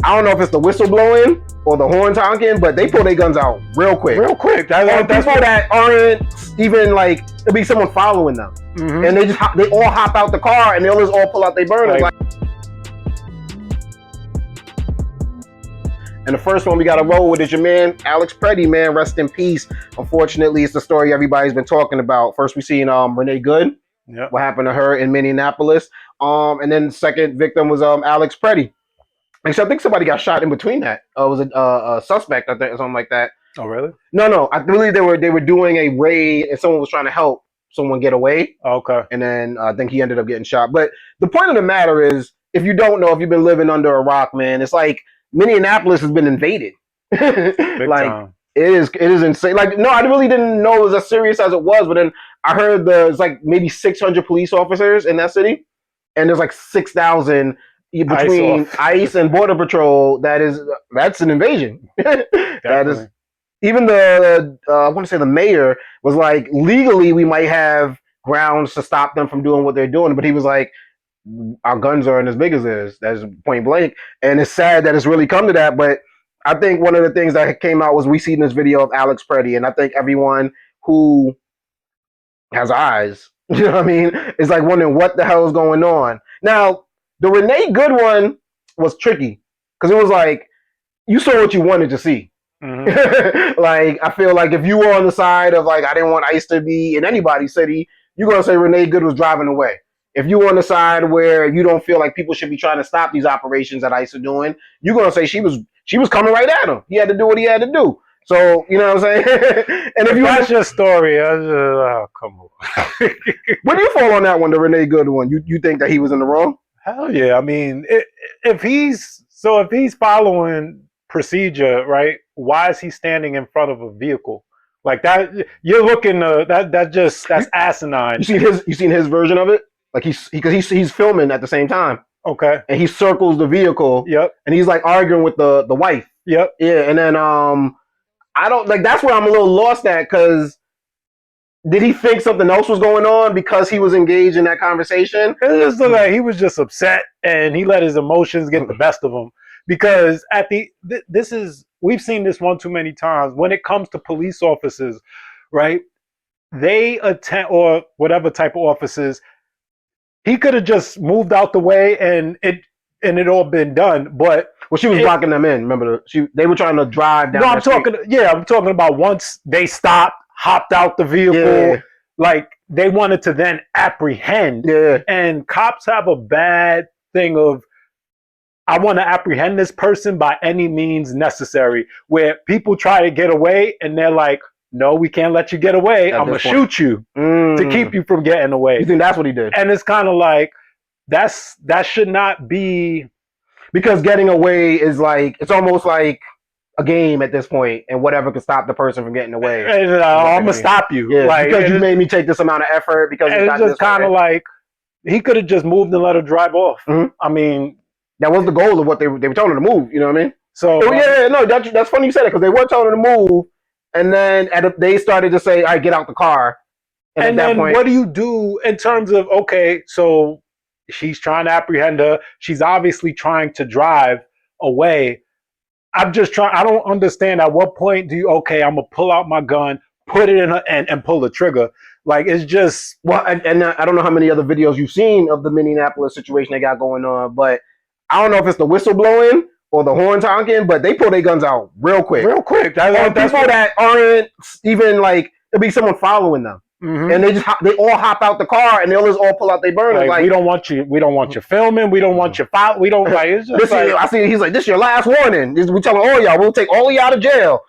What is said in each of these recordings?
I don't know if it's the whistle blowing or the horns honking, but they pull their guns out real quick. Real quick. That's people that aren't even like, it'll be someone following them. And they all hop out the car and they'll just all pull out their burners. And the first one we got to roll with is your man, Alex Pretti, man. Rest in peace. Unfortunately, it's the story everybody's been talking about. First, we seen Renee Good. Yep. What happened to her in Minneapolis. And then the second victim was Alex Pretti. Actually, I think somebody got shot in between that. It was a suspect, I think, or something like that. Oh, really? No. I believe they were doing a raid and someone was trying to help someone get away. Okay. And then I think he ended up getting shot. But the point of the matter is, if you don't know, if you've been living under a rock, man, it's like Minneapolis has been invaded. Time. It is insane. Like, no, I really didn't know it was as serious as it was, but then I heard there's like maybe 600 police officers in that city, and there's like 6,000 between ICE and Border Patrol. That's an invasion. That is. Even the I want to say the mayor was like, legally we might have grounds to stop them from doing what they're doing, but he was like, our guns aren't as big as theirs. That's point blank. And it's sad that it's really come to that. But I think one of the things that came out was we seen this video of Alex Pretti. And I think everyone who has eyes, you know what I mean, is like wondering what the hell is going on. Now, the Renee Good one was tricky because it was like, you saw what you wanted to see. Like, I feel like if you were on the side of like, I didn't want ICE to be in anybody's city, you're going to say Renee Good was driving away. If you're on the side where you don't feel like people should be trying to stop these operations that ICE are doing, you're gonna say she was coming right at him. He had to do what he had to do. So you know what I'm saying. And if that's your story, come on. Where do you fall on that one, the Renee Good one? You think that he was in the wrong? Hell yeah. I mean, if he's following procedure, right? Why is he standing in front of a vehicle like that? You're looking that's asinine. You seen his version of it? Like he's filming at the same time. Okay. And he circles the vehicle. Yep. And he's like arguing with the wife. Yep. Yeah. And then I don't like, that's where I'm a little lost at, because did he think something else was going on because he was engaged in that conversation? It just looked like he was just upset and he let his emotions get the best of him. Because we've seen this one too many times when it comes to police officers, right? They attend, or whatever type of officers. He could have just moved out the way and it all been done. But she was blocking them in. Remember, they were trying to drive down. No, I'm talking about once they stopped, hopped out the vehicle, like they wanted to then apprehend. Yeah. And cops have a bad thing of, I want to apprehend this person by any means necessary. Where people try to get away and they're like, no, we can't let you get away. I'm going to shoot you to keep you from getting away. You think that's what he did? And it's kind of like, that should not be. Because getting away is like, it's almost like a game at this point, and whatever can stop the person from getting away. And, I'm going to stop you. Yeah, like, because you made me take this amount of effort. Because it's just kind of like, he could have just moved and let her drive off. I mean, that was the goal of what they were telling her to move. You know what I mean? So that's funny you said it, because they were telling her to move. And then they started to say, all right, get out the car. And at that point, what do you do in terms of, okay, so she's trying to apprehend her. She's obviously trying to drive away. I don't understand at what point I'm going to pull out my gun, put it in her and pull the trigger. Like, it's just. Well, and I don't know how many other videos you've seen of the Minneapolis situation they got going on, but I don't know if it's the whistle blowing or the horns honking, but they pull their guns out real quick. Real quick. That's people that aren't even like, it'll be someone following them. And they all hop out the car and they'll just all pull out their burners. Like, we don't want you filming. We don't want you we don't like. It's just I see. He's like, this is your last warning. We telling all y'all, we'll take all of y'all to jail.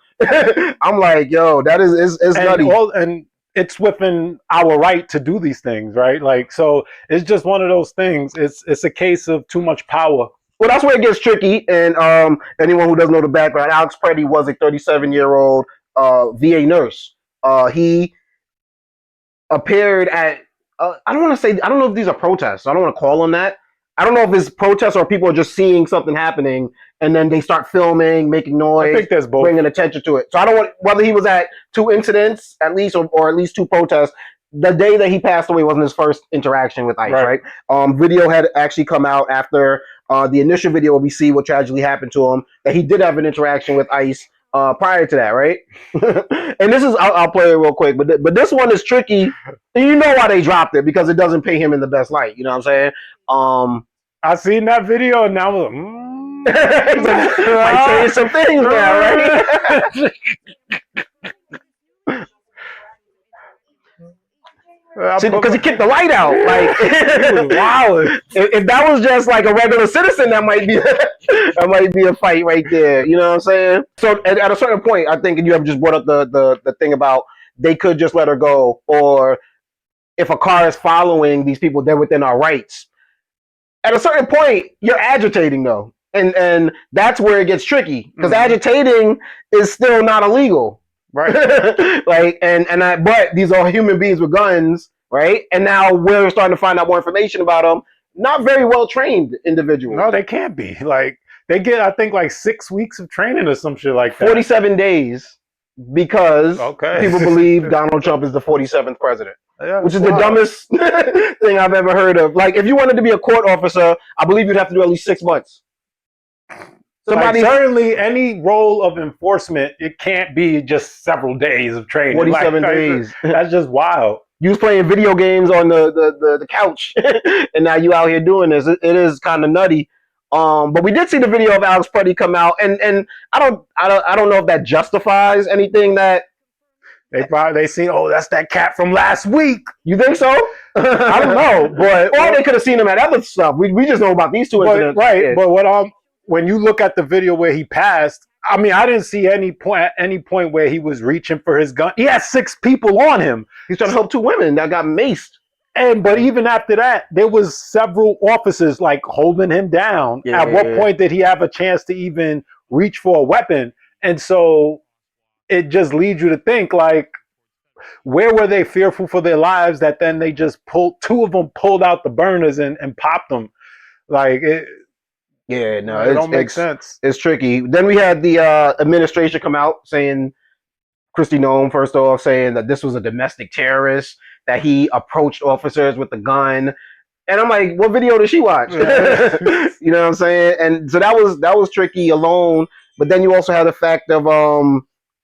I'm like, yo, that is nutty. And it's within our right to do these things, right? Like, so it's just one of those things. It's a case of too much power. Well, that's where it gets tricky. And anyone who doesn't know the background, Alex Pretti was a 37-year-old VA nurse. He appeared at, I don't know if these are protests. I don't want to call them that. I don't know if it's protests or people are just seeing something happening and then they start filming, making noise, I think there's both, bringing attention to it. So I don't want, whether he was at 2 incidents at least, or at least 2 protests, the day that he passed away wasn't his first interaction with ICE, right? Video had actually come out after the initial video where we see what tragically happened to him, that he did have an interaction with ICE prior to that, right? And this is, I'll play it real quick, but this one is tricky. And you know why they dropped it, because it doesn't paint him in the best light. You know what I'm saying? I seen that video and now might change some things now, right? Because he kicked the light out. Like, wow. If that was just like a regular citizen, that might be a fight right there. You know what I'm saying? So at a certain point, I think, and you have just brought up the thing about they could just let her go, or if a car is following these people, they're within our rights. At a certain point, you're agitating though, and that's where it gets tricky, because agitating is still not illegal. Right. But these are human beings with guns, right? And now we're starting to find out more information about them. Not very well trained individuals. No, they can't be. Like, they get, I think, like 6 weeks of training or some shit like that. 47 days, because people believe Donald Trump is the 47th president. Yeah, which is the dumbest thing I've ever heard of. Like, if you wanted to be a court officer, I believe you'd have to do at least 6 months. Certainly, any role of enforcement, it can't be just several days of training. 47 days. That's just wild. You was playing video games on the couch, and now you out here doing this. It is kind of nutty. But we did see the video of Alex Pretti come out, and I don't know if that justifies anything that they seen. Oh, that's that cat from last week. You think so? I don't know, but or they could have seen him at other stuff. We just know about these two incidents, right? Yeah. But when you look at the video where he passed, I mean, I didn't see any point where he was reaching for his gun. He had 6 people on him. He's trying to help 2 women that got maced. But even after that, there was several officers like holding him down. Yeah. At what point did he have a chance to even reach for a weapon? And so it just leads you to think, like, where were they fearful for their lives that then they just pulled out the burners and popped them? Like, it. Yeah, no, it don't make sense. It's tricky. Then we had the administration come out saying, Kristi Noem, first off, saying that this was a domestic terrorist, that he approached officers with a gun. And I'm like, what video did she watch? Yeah. You know what I'm saying? And so that was tricky alone. But then you also have the fact of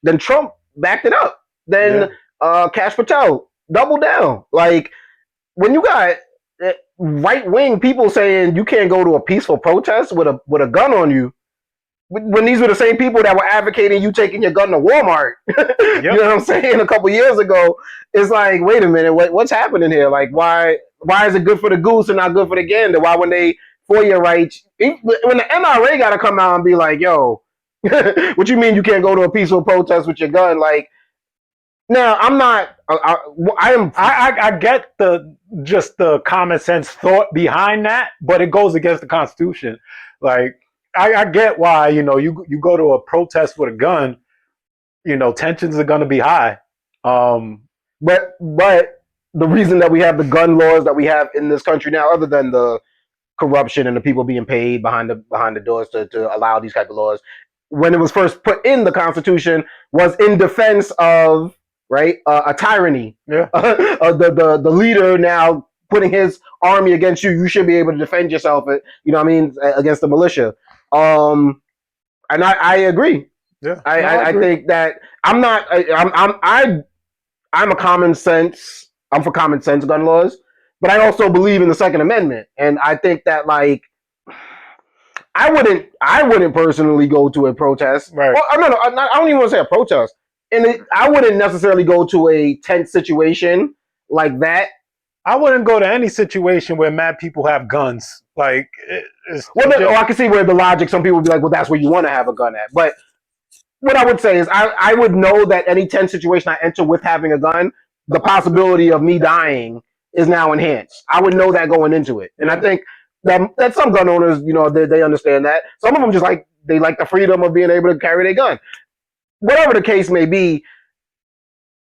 then Trump backed it up. Then Kash Patel doubled down. Like, when you got right-wing people saying you can't go to a peaceful protest with a gun on you, when these were the same people that were advocating you taking your gun to Walmart, you know what I'm saying, a couple years ago, it's like, wait a minute, what's happening here? Like, why is it good for the goose and not good for the gander? Why, when they for your rights, when the NRA got to come out and be like, yo, what you mean you can't go to a peaceful protest with your gun? Like, no, I'm not. I get the common sense thought behind that, but it goes against the Constitution. Like, I get why, you go to a protest with a gun, tensions are going to be high. But the reason that we have the gun laws that we have in this country now, other than the corruption and the people being paid behind the doors to allow these type of laws, when it was first put in the Constitution, was in defense of a tyranny. Yeah. The leader now putting his army against you. You should be able to defend yourself. Against the militia. And I agree. Yeah. I think that I'm a common sense. I'm for common sense gun laws, but I also believe in the Second Amendment, and I think that, like, I wouldn't personally go to a protest. Right. Well, no, I don't even want to say a protest. And I wouldn't necessarily go to a tense situation like that. I wouldn't go to any situation where mad people have guns. Like, I can see where the logic, some people would be like, well, that's where you want to have a gun at. But what I would say is I would know that any tense situation I enter with having a gun, the possibility of me dying is now enhanced. I would know that going into it. And I think that some gun owners, they understand that. Some of them they like the freedom of being able to carry their gun. Whatever the case may be,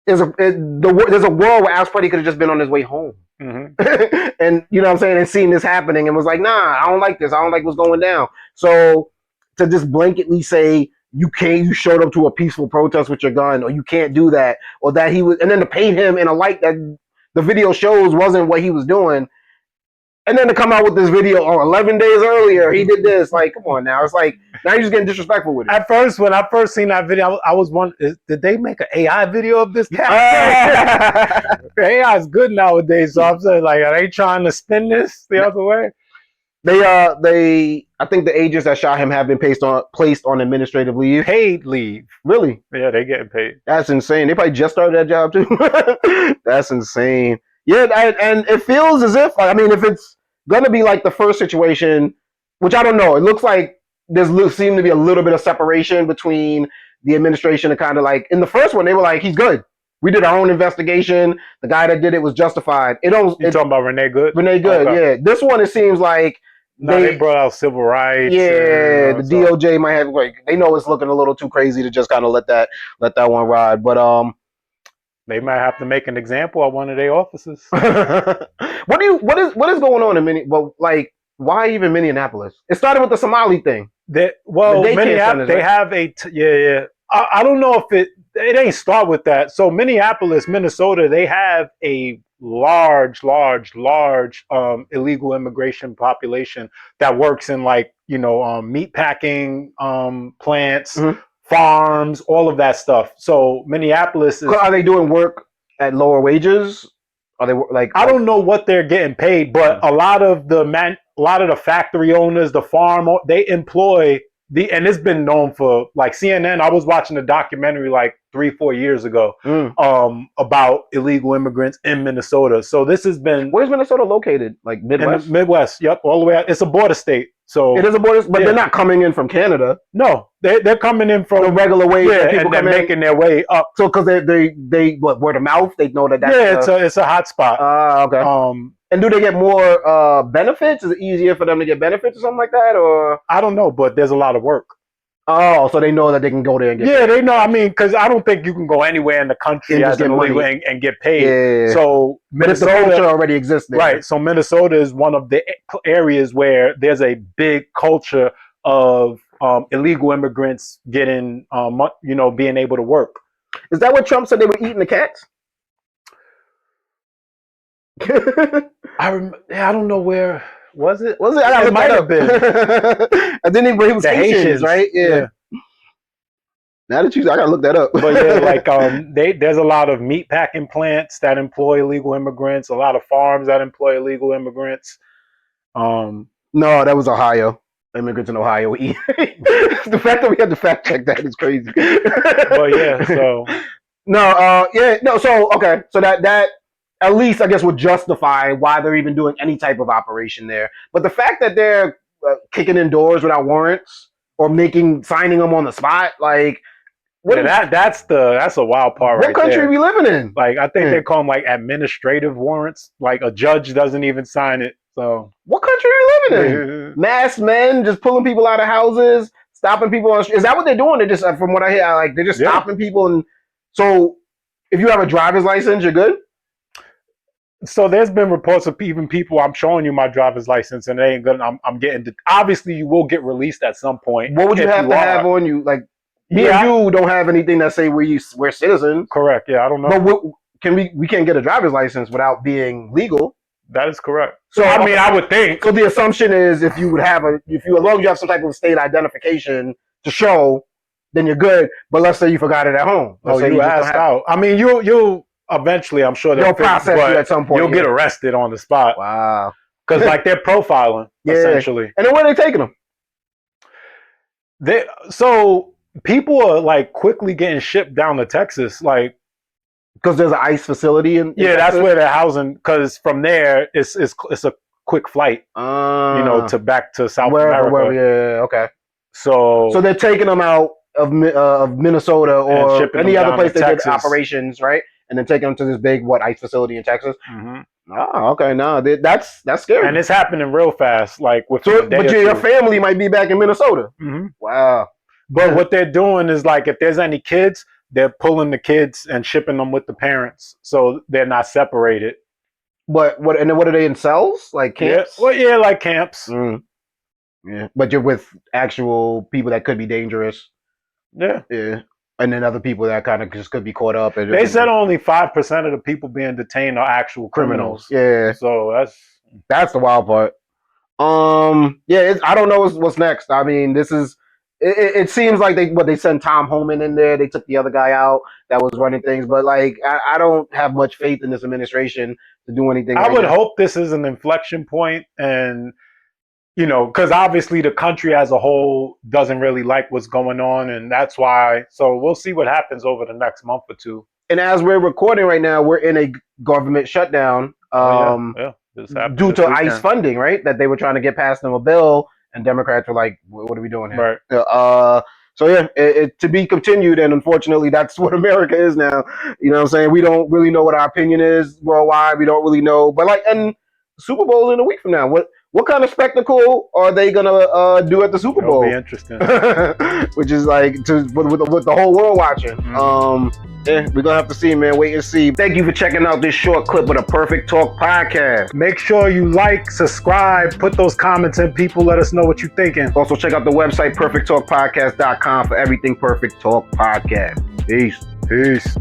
there's a world where Alex Pretti could have just been on his way home. Mm-hmm. And you know what I'm saying, and seen this happening and was like, nah, I don't like this. I don't like what's going down. So to just blanketly say you showed up to a peaceful protest with your gun, or you can't do that, or that he was, and then to paint him in a light that the video shows wasn't what he was doing. And then to come out with this video, 11 days earlier, he did this. Like, come on now. It's like, now you're just getting disrespectful with it. At first, when I first seen that video, I was wondering, did they make an AI video of this cat? AI is good nowadays, so I'm saying, like, are they trying to spin this the other way? I think the agents that shot him have been placed on administrative leave. Paid leave. Really? Yeah, they getting paid. That's insane. They probably just started that job too. That's insane. Yeah, and it feels as if, I mean, if it's gonna be like the first situation, which I don't know, it looks like there's seemed to be a little bit of separation between the administration and kind of like in the first one they were like, he's good. We did our own investigation. The guy that did it was justified. You talking about Renee Good? Renee Good, okay. Yeah. This one, it seems like they brought out civil rights. Yeah, the DOJ might have, like, they know it's looking a little too crazy to just kind of let that one ride. But they might have to make an example of one of their officers. What is going on in Minneapolis? Well, like, why even Minneapolis? It started with the Somali thing. Minneapolis, they have I don't know if it ain't start with that. So Minneapolis, Minnesota, they have a large illegal immigration population that works in, like, meat packing plants, farms, all of that stuff. So Minneapolis is, are they doing work at lower wages? Are they like, I don't know what they're getting paid, but a lot of the factory owners, the farm, they employ and it's been known for, like, CNN. I was watching a documentary like 3-4 years ago about illegal immigrants in Minnesota. So this has been. Where's Minnesota located? Like Midwest? In the Midwest, yep, all the way out. It's a border state. So it is a border, but they're not coming in from Canada. No, they're coming in from the regular way. Yeah, and they're making their way up. So because they word of mouth, they know that's it's a hot spot. Okay. And do they get more benefits? Is it easier for them to get benefits or something like that? Or I don't know, but there's a lot of work. Oh, so they know that they can go there and get paid. They know. I mean, because I don't think you can go anywhere in the country as an illegal and get paid. Yeah. So Minnesota, but the culture already exists there. Right. So Minnesota is one of the areas where there's a big culture of illegal immigrants getting, being able to work. Is that what Trump said they were eating the cats? I don't know where was it. It might have been. And then he was Haitians, right? Yeah. Now that I gotta look that up. But yeah, like there's a lot of meat packing plants that employ illegal immigrants. A lot of farms that employ illegal immigrants. No, that was Ohio. Immigrants in Ohio eat. The fact that we had to fact check that is crazy. But yeah, so so okay, so that at least, I guess, would justify why they're even doing any type of operation there. But the fact that they're kicking in doors without warrants or signing them on the spot, like, that's a wild part. What country are we living in? Like, I think they call them like administrative warrants. Like, a judge doesn't even sign it. So what country are we living in? Masked men just pulling people out of houses, stopping people on. Is that what they're doing? They're just, from what I hear, like, they're just stopping people. And so, if you have a driver's license, you're good. So there's been reports of even people, I'm showing you my driver's license and it ain't good. I'm getting, obviously you will get released at some point. What would you have to have on you? Like, me and you don't have anything that say we're citizens. Correct. Yeah, I don't know. But we can't get a driver's license without being legal. That is correct. So I mean, I would think. So the assumption is as long as you have some type of state identification to show, then you're good. But let's say you forgot it at home. Let's say you asked out. I mean, you eventually, I'm sure they'll process you at some point. You'll get arrested on the spot. Wow. Because like they're profiling essentially. And then where are they taking them? So people are like quickly getting shipped down to Texas, like because there's an ICE facility in Texas? That's where they're housing. Because from there, it's a quick flight, to back to South America. Yeah, okay. So they're taking them out of Minnesota or any other place they did operations, right? And then taking them to this big ICE facility in Texas. Mm-hmm. Oh, okay. No, that's scary. And it's happening real fast. Like but your family might be back in Minnesota. Mm-hmm. Wow. But what they're doing is, like, if there's any kids, they're pulling the kids and shipping them with the parents, so they're not separated. But what are they in cells, like camps? Like camps. Mm. Yeah, but you're with actual people that could be dangerous. Yeah. Yeah. and then other people that kind of just could be caught up. And They said only 5% of the people being detained are actual criminals. Yeah, So that's the wild part. Yeah, I don't know what's next. I mean, this is. It seems like they sent Tom Homan in there. They took the other guy out that was running things, but like I don't have much faith in this administration to do anything. I would hope this is an inflection point, and because obviously the country as a whole doesn't really like what's going on, and that's why. So we'll see what happens over the next month or two. And as we're recording right now, we're in a government shutdown due to ICE funding, right? That they were trying to get past them a bill, and Democrats were like, "What are we doing here?" Right. So yeah, to be continued, and unfortunately, that's what America is now. You know what I'm saying? We don't really know what our opinion is worldwide. We don't really know, but and Super Bowl in a week from now. What kind of spectacle are they gonna do at the Super Bowl? It'll be interesting. Which is like with the whole world watching. Yeah, we're gonna have to see, man. Wait and see. Thank you for checking out this short clip of the Perfect Talk podcast. Make sure you like, subscribe, put those comments in. People, let us know what you're thinking. Also, check out the website perfecttalkpodcast.com for everything Perfect Talk Podcast. Peace.